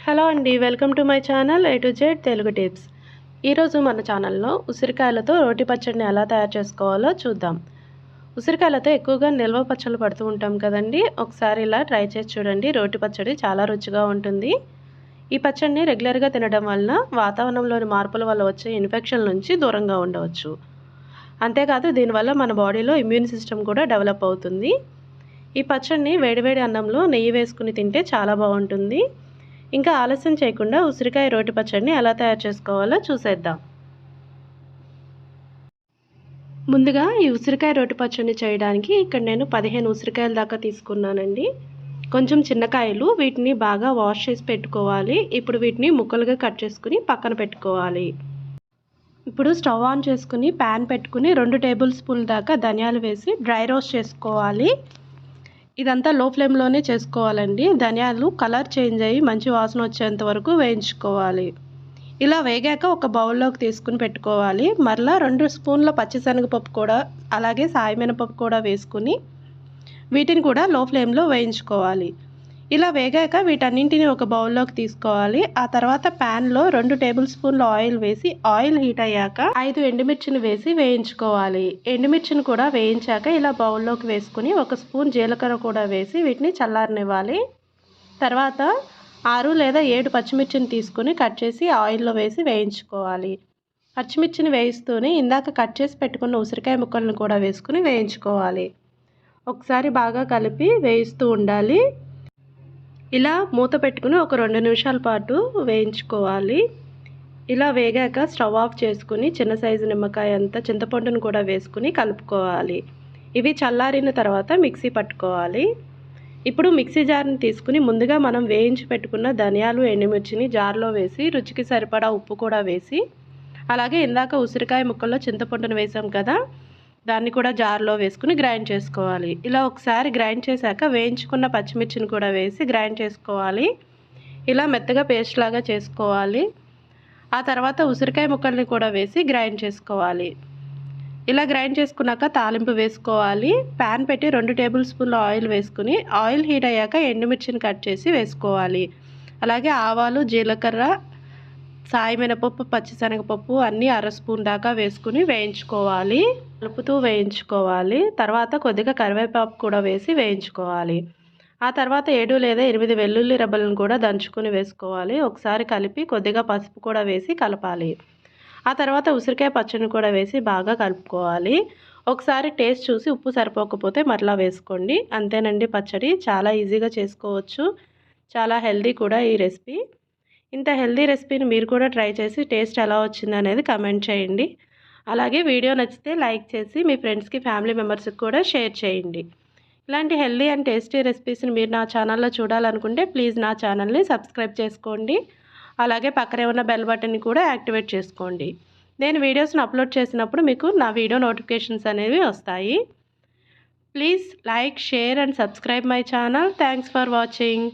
Hello అండి, welcome to my channel A to Z Telugu tips. ఈరోజు మన ఛానల్లో ఉసిరికాయలతో రోటి పచ్చడిని ఎలా తయారు చేసుకోవాలో చూద్దాం. ఉసిరికాయలతో ఎక్కువగా నిల్వ పచ్చళ్ళు పడుతూ ఉంటాం కదండి. ఒకసారి ఇలా ట్రై చేసి చూడండి. రోటి పచ్చడి చాలా రుచిగా ఉంటుంది. ఈ పచ్చడిని రెగ్యులర్గా తినడం వలన వాతావరణంలోని మార్పుల వల్ల వచ్చే ఇన్ఫెక్షన్ నుంచి దూరంగా ఉండవచ్చు. అంతేకాదు దీనివల్ల మన బాడీలో ఇమ్యూన్ సిస్టమ్ కూడా డెవలప్ అవుతుంది. ఈ పచ్చడిని వేడివేడి అన్నంలో నెయ్యి వేసుకుని తింటే చాలా బాగుంటుంది. ఇంకా ఆలస్యం చేయకుండా ఉసిరికాయ రోటి పచ్చడిని ఎలా తయారు చేసుకోవాలో చూసేద్దాం. ముందుగా ఈ ఉసిరికాయ రోటి పచ్చడిని చేయడానికి ఇక్కడ నేను 15 ఉసిరికాయల దాకా తీసుకున్నానండి. కొంచెం చిన్నకాయలు, వీటిని బాగా వాష్ చేసి పెట్టుకోవాలి. ఇప్పుడు వీటిని ముక్కలుగా కట్ చేసుకుని పక్కన పెట్టుకోవాలి. ఇప్పుడు స్టవ్ ఆన్ చేసుకుని ప్యాన్ పెట్టుకుని 2 టేబుల్ స్పూన్ల దాకా ధనియాలు వేసి డ్రై రోస్ట్ చేసుకోవాలి. ఇదంతా లో ఫ్లేమ్లోనే చేసుకోవాలండి. ధనియాలు కలర్ చేంజ్ అయ్యి మంచి వాసన వచ్చేంత వరకు వేయించుకోవాలి. ఇలా వేగాక ఒక బౌల్లోకి తీసుకుని పెట్టుకోవాలి. మరలా 2 స్పూన్ల పచ్చిశనగపప్పు కూడా అలాగే సాయి మినపప్పు కూడా వేసుకుని వీటిని కూడా లో ఫ్లేమ్లో వేయించుకోవాలి. ఇలా వేగాక వీటన్నింటిని ఒక బౌల్లోకి తీసుకోవాలి. ఆ తర్వాత ప్యాన్లో 2 టేబుల్ స్పూన్ల ఆయిల్ వేసి ఆయిల్ హీట్ అయ్యాక 5 ఎండుమిర్చిని వేసి వేయించుకోవాలి. ఎండుమిర్చిని కూడా వేయించాక ఇలా బౌల్లోకి వేసుకుని 1 స్పూన్ జీలకర్ర కూడా వేసి వీటిని చల్లారనివ్వాలి. తర్వాత 6 లేదా 7 పచ్చిమిర్చిని తీసుకుని కట్ చేసి ఆయిల్లో వేసి వేయించుకోవాలి. పచ్చిమిర్చిని వేయిస్తూనే ఇందాక కట్ చేసి పెట్టుకున్న ఉసిరికాయ ముక్కలను కూడా వేసుకుని వేయించుకోవాలి. ఒకసారి బాగా కలిపి వేయిస్తూ ఉండాలి. ఇలా మూత పెట్టుకుని ఒక 2 నిమిషాల పాటు వేయించుకోవాలి. ఇలా వేగాక స్టవ్ ఆఫ్ చేసుకుని చిన్న సైజు నిమ్మకాయ అంతా చింతపండును కూడా వేసుకుని కలుపుకోవాలి. ఇవి చల్లారిన తర్వాత మిక్సీ పట్టుకోవాలి. ఇప్పుడు మిక్సీ జార్ని తీసుకుని ముందుగా మనం వేయించి పెట్టుకున్న ధనియాలు, ఎండుమిర్చిని జార్లో వేసి రుచికి సరిపడా ఉప్పు కూడా వేసి అలాగే ఇందాక ఉసిరికాయ ముక్కల్లో చింతపండును వేసాం కదా, దాన్ని కూడా జార్లో వేసుకుని గ్రైండ్ చేసుకోవాలి. ఇలా ఒకసారి గ్రైండ్ చేశాక వేయించుకున్న పచ్చిమిర్చిని కూడా వేసి గ్రైండ్ చేసుకోవాలి. ఇలా మెత్తగా పేస్ట్ లాగా చేసుకోవాలి. ఆ తర్వాత ఉసిరికాయ ముక్కల్ని కూడా వేసి గ్రైండ్ చేసుకోవాలి. ఇలా గ్రైండ్ చేసుకున్నాక తాలింపు వేసుకోవాలి. ప్యాన్ పెట్టి 2 టేబుల్ స్పూన్ల ఆయిల్ వేసుకుని ఆయిల్ హీట్ అయ్యాక ఎండుమిర్చిని కట్ చేసి వేసుకోవాలి. అలాగే ఆవాలు, జీలకర్ర, సాయి మినపప్పు, పచ్చిశనగపప్పు అన్నీ 1/2 స్పూన్ దాకా వేసుకుని వేయించుకోవాలి. కలుపుతూ వేయించుకోవాలి. తర్వాత కొద్దిగా కరివేపాకు కూడా వేసి వేయించుకోవాలి. ఆ తర్వాత 7 లేదా 8 వెల్లుల్లి రెబ్బలను కూడా దంచుకుని వేసుకోవాలి. ఒకసారి కలిపి కొద్దిగా పసుపు కూడా వేసి కలపాలి. ఆ తర్వాత ఉసిరికాయ పచ్చడిని కూడా వేసి బాగా కలుపుకోవాలి. ఒకసారి టేస్ట్ చూసి ఉప్పు సరిపోకపోతే మరలా వేసుకోండి. అంతేనండి, పచ్చడి చాలా ఈజీగా చేసుకోవచ్చు. చాలా హెల్దీ కూడా ఈ రెసిపీ. ఇంత హెల్దీ రెసిపీని మీరు కూడా ట్రై చేసి టేస్ట్ ఎలా వచ్చింది అనేది కమెంట్ చేయండి. అలాగే వీడియో నచ్చితే లైక్ చేసి మీ ఫ్రెండ్స్కి, ఫ్యామిలీ మెంబర్స్కి కూడా షేర్ చేయండి. ఇలాంటి హెల్దీ అండ్ టేస్టీ రెసిపీస్ని మీరు నా ఛానల్లో చూడాలనుకుంటే ప్లీజ్ నా ఛానల్ని సబ్స్క్రైబ్ చేసుకోండి. అలాగే పక్కనే ఉన్న బెల్ బటన్ని కూడా యాక్టివేట్ చేసుకోండి. నేను వీడియోస్ని అప్లోడ్ చేసినప్పుడు మీకు నా వీడియో నోటిఫికేషన్స్ అనేవి వస్తాయి. Please like, share and subscribe my channel. Thanks for watching.